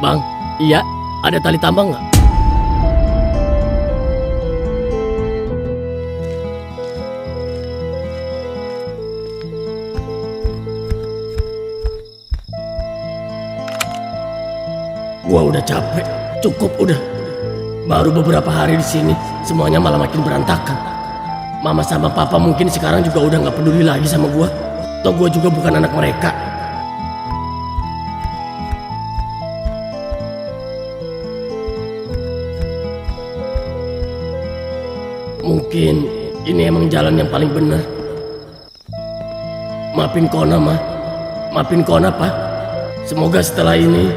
Bang, iya, ada tali tambang nggak? Gua udah capek, cukup udah. Baru beberapa hari di sini, semuanya malah makin berantakan. Mama sama papa mungkin sekarang juga udah nggak peduli lagi sama gua. Toh gua juga bukan anak mereka. Mungkin ini emang jalan yang paling benar. Maafin Kona, Ma. Maafin Kona, Pak. Semoga setelah ini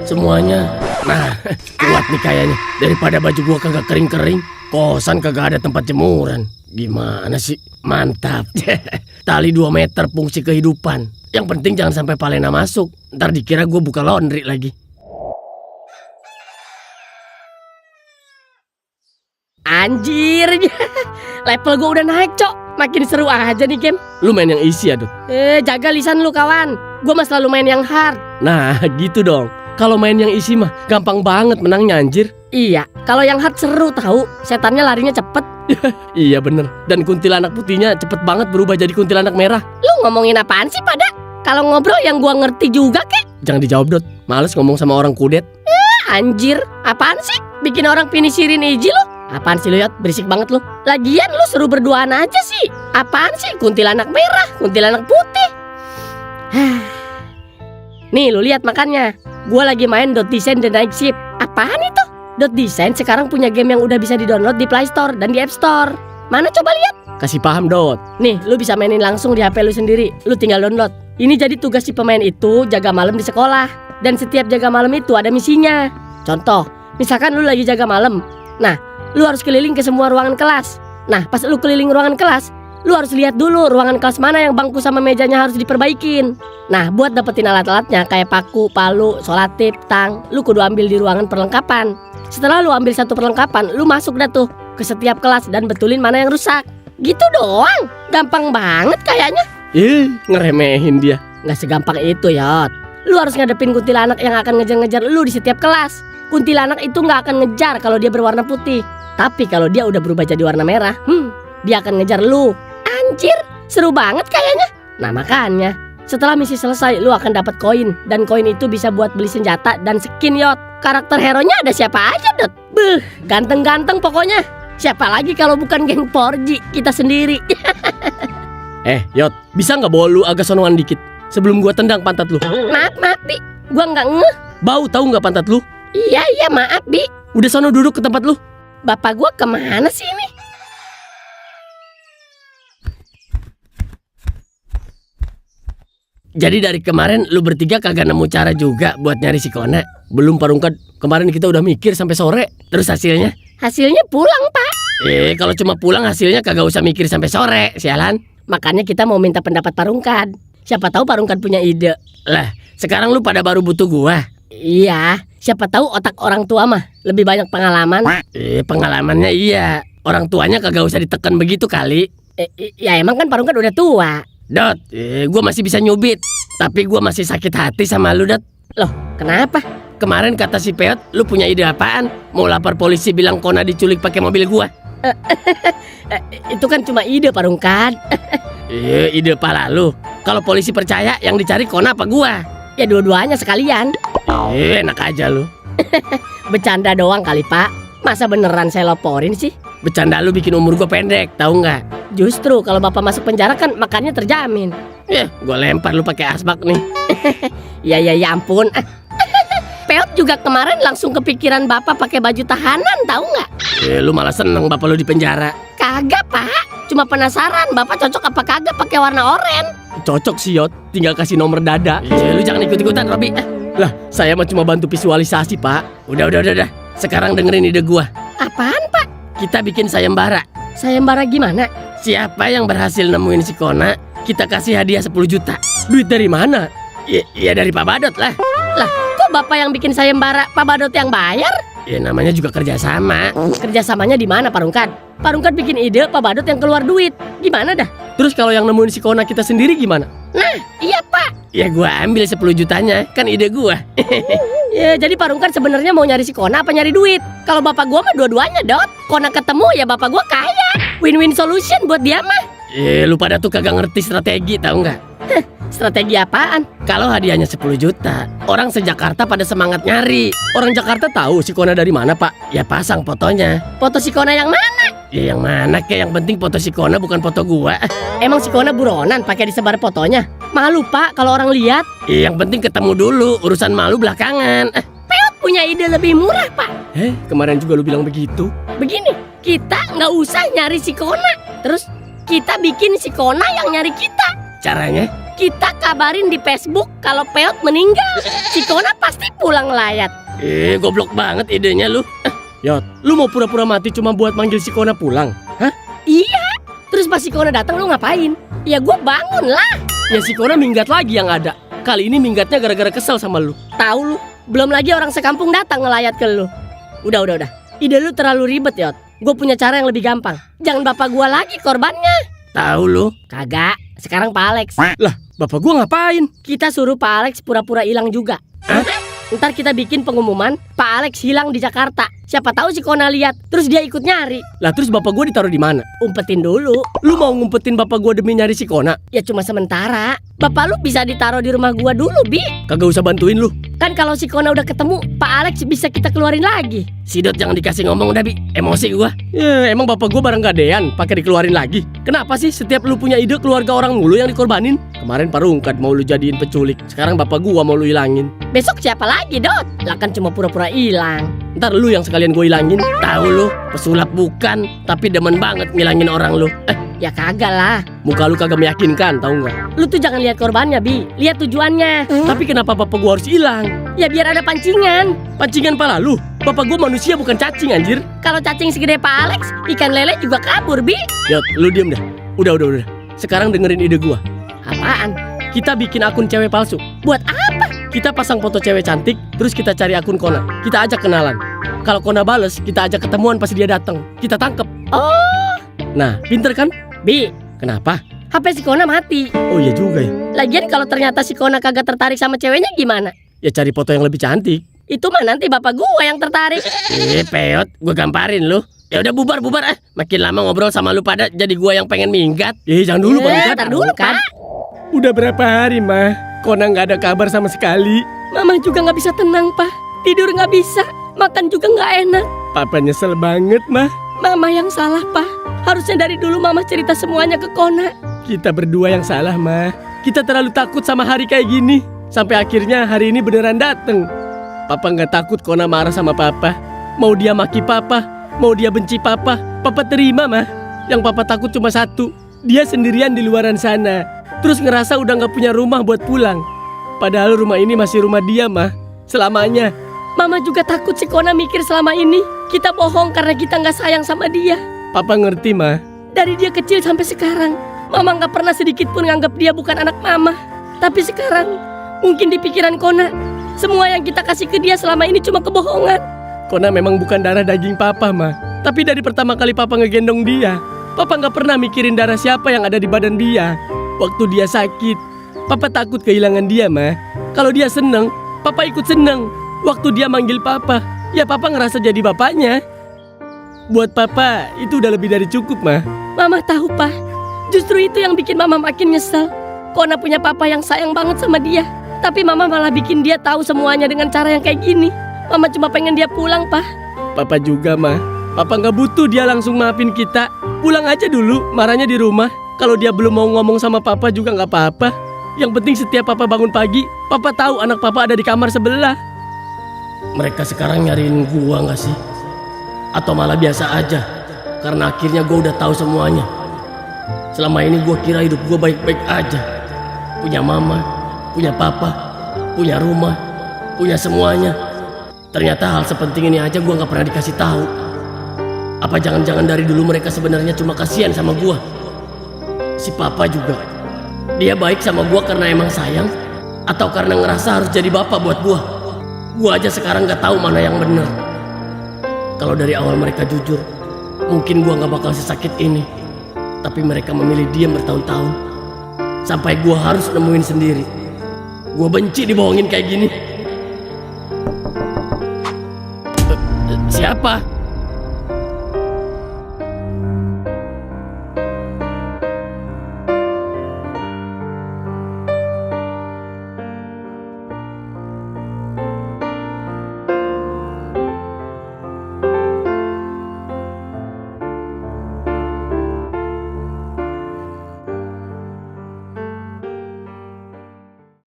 semuanya, nah, kuat nih kayaknya. Daripada baju gua kagak kering-kering, kosan kagak ada tempat jemuran. Gimana sih? Mantap. Tali 2 meter fungsi kehidupan. Yang penting jangan sampai Palena masuk. Ntar dikira gua buka laundry lagi. Anjir, level gue udah naik, Cok. Makin seru aja nih game. Lu main yang easy ya, Dut? Jaga lisan lu, kawan. Gue mah selalu main yang hard. Nah, gitu dong. Kalau main yang easy mah gampang banget menangnya, anjir. Iya, kalau yang hard seru tahu. Setannya larinya cepet. Iya bener. Dan kuntilanak putihnya cepet banget berubah jadi kuntilanak merah. Lu ngomongin apaan sih, pada? Kalau ngobrol yang gua ngerti juga, kek. Jangan dijawab, Dot. Males ngomong sama orang kudet. Anjir, apaan sih? Bikin orang pinisirin iji lu? Apaan sih lu, Yot? Berisik banget lu. Lagian lu seru berduaan aja sih. Apaan sih? Kuntilanak merah, kuntilanak putih. Nih, lu lihat makannya. Gua lagi main Dot Design The Night Shift. Apaan itu? Dot Design sekarang punya game yang udah bisa di-download di Play Store dan di App Store. Mana coba lihat? Kasih paham, Dot. Nih, lu bisa mainin langsung di HP lu sendiri. Lu tinggal download. Ini jadi tugas si pemain itu jaga malam di sekolah. Dan setiap jaga malam itu ada misinya. Contoh, misalkan lu lagi jaga malam. Nah, lu harus keliling ke semua ruangan kelas. Nah, pas lu keliling ruangan kelas, lu harus lihat dulu ruangan kelas mana yang bangku sama mejanya harus diperbaikin. Nah, buat dapetin alat-alatnya kayak paku, palu, solatip, tang, lu kudu ambil di ruangan perlengkapan. Setelah lu ambil satu perlengkapan, lu masuk dah tuh ke setiap kelas dan betulin mana yang rusak. Gitu doang. Gampang banget kayaknya. Ngeremehin dia. Nggak segampang itu, Yot. Lu harus ngadepin kuntilanak yang akan ngejar-ngejar lu di setiap kelas. Kuntilanak itu nggak akan ngejar kalau dia berwarna putih. Tapi kalau dia udah berubah jadi warna merah, dia akan ngejar lu. Anjir, seru banget kayaknya. Nah makanya, setelah misi selesai lu akan dapat koin. Dan koin itu bisa buat beli senjata dan skin, Yot. Karakter hero-nya ada siapa aja, Dot? Beuh, ganteng-ganteng pokoknya. Siapa lagi kalau bukan geng Porji, kita sendiri. Yot, bisa nggak bawa lu agak sonoan dikit sebelum gua tendang pantat lu? Maaf, Bi. Gua nggak ngeh. Bau tahu nggak pantat lu? Iya, maaf, Bi. Udah sono duduk ke tempat lu. Bapak gua kemana sih ini? Jadi dari kemarin lu bertiga kagak nemu cara juga buat nyari si Kona. Belum Parungkad, kemarin kita udah mikir sampai sore. Terus hasilnya? Hasilnya pulang, Pak. Kalau cuma pulang hasilnya kagak usah mikir sampai sore, sialan. Makanya kita mau minta pendapat Parungkad. Siapa tahu Parungkad punya ide. Lah, sekarang lu pada baru butuh gua. Iya, siapa tahu otak orang tua mah lebih banyak pengalaman. Pengalamannya iya. Orang tuanya kagak usah ditekan begitu kali. Ya emang kan Parungkad udah tua. Dot, gua masih bisa nyubit. Tapi gua masih sakit hati sama lu, Dot. Loh, kenapa? Kemarin kata si Peot, lu punya ide apaan? Mau lapor polisi bilang Kona diculik pakai mobil gua? Itu kan cuma ide, Parungkad. Ide pala lu. Kalau polisi percaya yang dicari Kona apa gua? Ya dua-duanya sekalian. Enak aja lu. Bercanda doang kali, Pak. Masa beneran saya laporin sih? Bercanda lu bikin umur gua pendek, tahu nggak? Justru kalau bapak masuk penjara kan makannya terjamin. Gua lempar lu pakai asbak nih. Ya ampun. Peot juga kemarin langsung kepikiran bapak pakai baju tahanan, tahu nggak? Lu malah seneng bapak lu di penjara. Kagak, Pak. Cuma penasaran bapak cocok apa kagak pakai warna oranye. Cocok sih, Yot. Tinggal kasih nomor dada. Lu jangan ikut-ikutan, Robi. Lah, saya mah cuma bantu visualisasi, Pak. Udah. Sekarang dengerin ide gua. Apaan, Pak? Kita bikin sayembara. Sayembara gimana? Siapa yang berhasil nemuin si Kona, kita kasih hadiah 10 juta. Duit dari mana? Ya dari Pak Badot lah. Lah, kok bapak yang bikin sayembara, Pak Badot yang bayar? Ya namanya juga kerjasama. Kerjasamanya di mana, Pak Rungkat? Pak Rungkat bikin ide, Pak Badut yang keluar duit. Gimana dah? Terus kalau yang nemuin si Kona kita sendiri gimana? Nah, iya Pak. Ya gua ambil 10 jutanya, kan ide gua. Ya, jadi Pak Rungkat sebenarnya mau nyari si Kona apa nyari duit? Kalau bapak gua mah dua-duanya, Dot. Kona ketemu ya bapak gua kaya. Win-win solution buat dia mah. Lu pada tuh kagak ngerti strategi, tahu nggak? Strategi apaan? Kalau hadiahnya 10 juta, orang se-Jakarta pada semangat nyari. Orang Jakarta tahu si Kona dari mana, Pak? Ya pasang fotonya. Foto si Kona yang mana? Ya yang mana kek, yang penting foto si Kona bukan foto gua. Emang si Kona buronan pakai disebar fotonya? Malu Pak kalau orang lihat. Ya, yang penting ketemu dulu, urusan malu belakangan. Peot punya ide lebih murah Pak. Kemarin juga lu bilang begitu. Begini, kita nggak usah nyari si Kona. Terus kita bikin si Kona yang nyari kita. Caranya? Kita kabarin di Facebook kalau Peot meninggal. Si Kona pasti pulang layat. Goblok banget idenya lu. Yot, lu mau pura-pura mati cuma buat manggil si Kona pulang? Hah? Iya. Terus pas si Kona datang lu ngapain? Ya gua bangun lah. Ya si Kona minggat lagi yang ada. Kali ini minggatnya gara-gara kesel sama lu. Tahu lu, belum lagi orang sekampung datang ngelayat ke lu. Udah. Ide lu terlalu ribet, Yot. Gue punya cara yang lebih gampang. Jangan bapak gua lagi korbannya. Tahu lu? Kagak. Sekarang Pak Alex. Lah, bapak gua ngapain? Kita suruh Pak Alex pura-pura hilang juga. Hah? Ntar kita bikin pengumuman Pak Alex hilang di Jakarta. Siapa tahu si Kona lihat, terus dia ikut nyari. Lah terus bapak gua ditaruh di mana? Umpetin dulu. Lu mau ngumpetin bapak gua demi nyari si Kona? Ya cuma sementara. Bapak lu bisa ditaruh di rumah gua dulu, Bi. Kagak usah bantuin lu. Kan kalau si Kona udah ketemu, Pak Alex bisa kita keluarin lagi. Si Dot jangan dikasih ngomong udah, Bi. Emosi gua. Ya emang bapak gua barang gadean pakai dikeluarin lagi. Kenapa sih setiap lu punya ide keluarga orang mulu yang dikorbanin? Kemarin Pak Rungkat mau lu jadiin penculik. Sekarang bapak gua mau lu hilangin. Besok siapa lagi, Dot? Lah kan cuma pura-pura hilang. Ntar lu yang sekalian gue hilangin. Tahu lu, pesulap bukan, tapi demen banget ngilangin orang lu. Ya kagak lah. Muka lu kagak meyakinkan, tahu nggak? Lu tuh jangan lihat korbannya, Bi. Lihat tujuannya. Tapi kenapa bapak gua harus hilang? Ya biar ada pancingan. Pancingan pala lu? Bapak gua manusia bukan cacing anjir. Kalau cacing segede Pak Alex, ikan lele juga kabur, Bi. Yot, lu diem dah. Udah. Sekarang dengerin ide gua. Apaan? Kita bikin akun cewek palsu. Buat apa? Kita pasang foto cewek cantik, terus kita cari akun Kona. Kita ajak kenalan. Kalau Kona bales, kita ajak ketemuan pas dia datang. Kita tangkep. Oh. Nah, pinter kan? Bi, kenapa? HP si Kona mati. Oh iya juga ya. Lagian kalau ternyata si Kona kagak tertarik sama ceweknya gimana? Ya cari foto yang lebih cantik. Itu mah nanti bapak gua yang tertarik. Peot, gua gamparin lu. Ya udah bubar Makin lama ngobrol sama lu pada jadi gua yang pengen minggat. Jangan dulu Pak. Ntar dulu kan. Udah berapa hari mah Kona nggak ada kabar sama sekali. Mama juga nggak bisa tenang Pak. Tidur nggak bisa, makan juga nggak enak. Papa nyesel banget mah. Mama yang salah Pak. Harusnya dari dulu Mama cerita semuanya ke Kona. Kita berdua yang salah mah. Kita terlalu takut sama hari kayak gini. Sampai akhirnya hari ini beneran dateng. Papa nggak takut Kona marah sama Papa. Mau dia maki Papa, mau dia benci Papa, Papa terima mah. Yang Papa takut cuma satu, dia sendirian di luaran sana. Terus ngerasa udah gak punya rumah buat pulang. Padahal rumah ini masih rumah dia mah, selamanya. Mama juga takut si Kona mikir selama ini kita bohong karena kita gak sayang sama dia. Papa ngerti mah. Dari dia kecil sampai sekarang, Mama gak pernah sedikit pun nganggap dia bukan anak Mama. Tapi sekarang, mungkin di pikiran Kona, semua yang kita kasih ke dia selama ini cuma kebohongan. Kona memang bukan darah daging Papa mah. Tapi dari pertama kali Papa ngegendong dia, Papa gak pernah mikirin darah siapa yang ada di badan dia. Waktu dia sakit, Papa takut kehilangan dia mah. Kalau dia seneng, Papa ikut seneng. Waktu dia manggil Papa, ya Papa ngerasa jadi bapaknya. Buat Papa, itu udah lebih dari cukup mah. Mama tahu Pak, justru itu yang bikin Mama makin nyesel. Kona punya Papa yang sayang banget sama dia, tapi Mama malah bikin dia tahu semuanya dengan cara yang kayak gini. Mama cuma pengen dia pulang Pak. Papa juga mah. Papa gak butuh dia langsung maafin kita. Pulang aja dulu, marahnya di rumah. Kalau dia belum mau ngomong sama Papa juga gak apa-apa. Yang penting setiap Papa bangun pagi, Papa tahu anak Papa ada di kamar sebelah. Mereka sekarang nyariin gua gak sih? Atau malah biasa aja? Karena akhirnya gua udah tahu semuanya. Selama ini gua kira hidup gua baik-baik aja. Punya mama, punya papa, punya rumah, punya semuanya. Ternyata hal sepenting ini aja gua gak pernah dikasih tahu. Apa jangan-jangan dari dulu mereka sebenarnya cuma kasihan sama gua? Si Papa juga, dia baik sama gua karena emang sayang, atau karena ngerasa harus jadi bapak buat gua? Gua aja sekarang gak tahu mana yang bener. Kalau dari awal mereka jujur, mungkin gua gak bakal sesakit ini. Tapi mereka memilih diam bertahun-tahun, sampai gua harus nemuin sendiri. Gua benci dibohongin kayak gini. Siapa?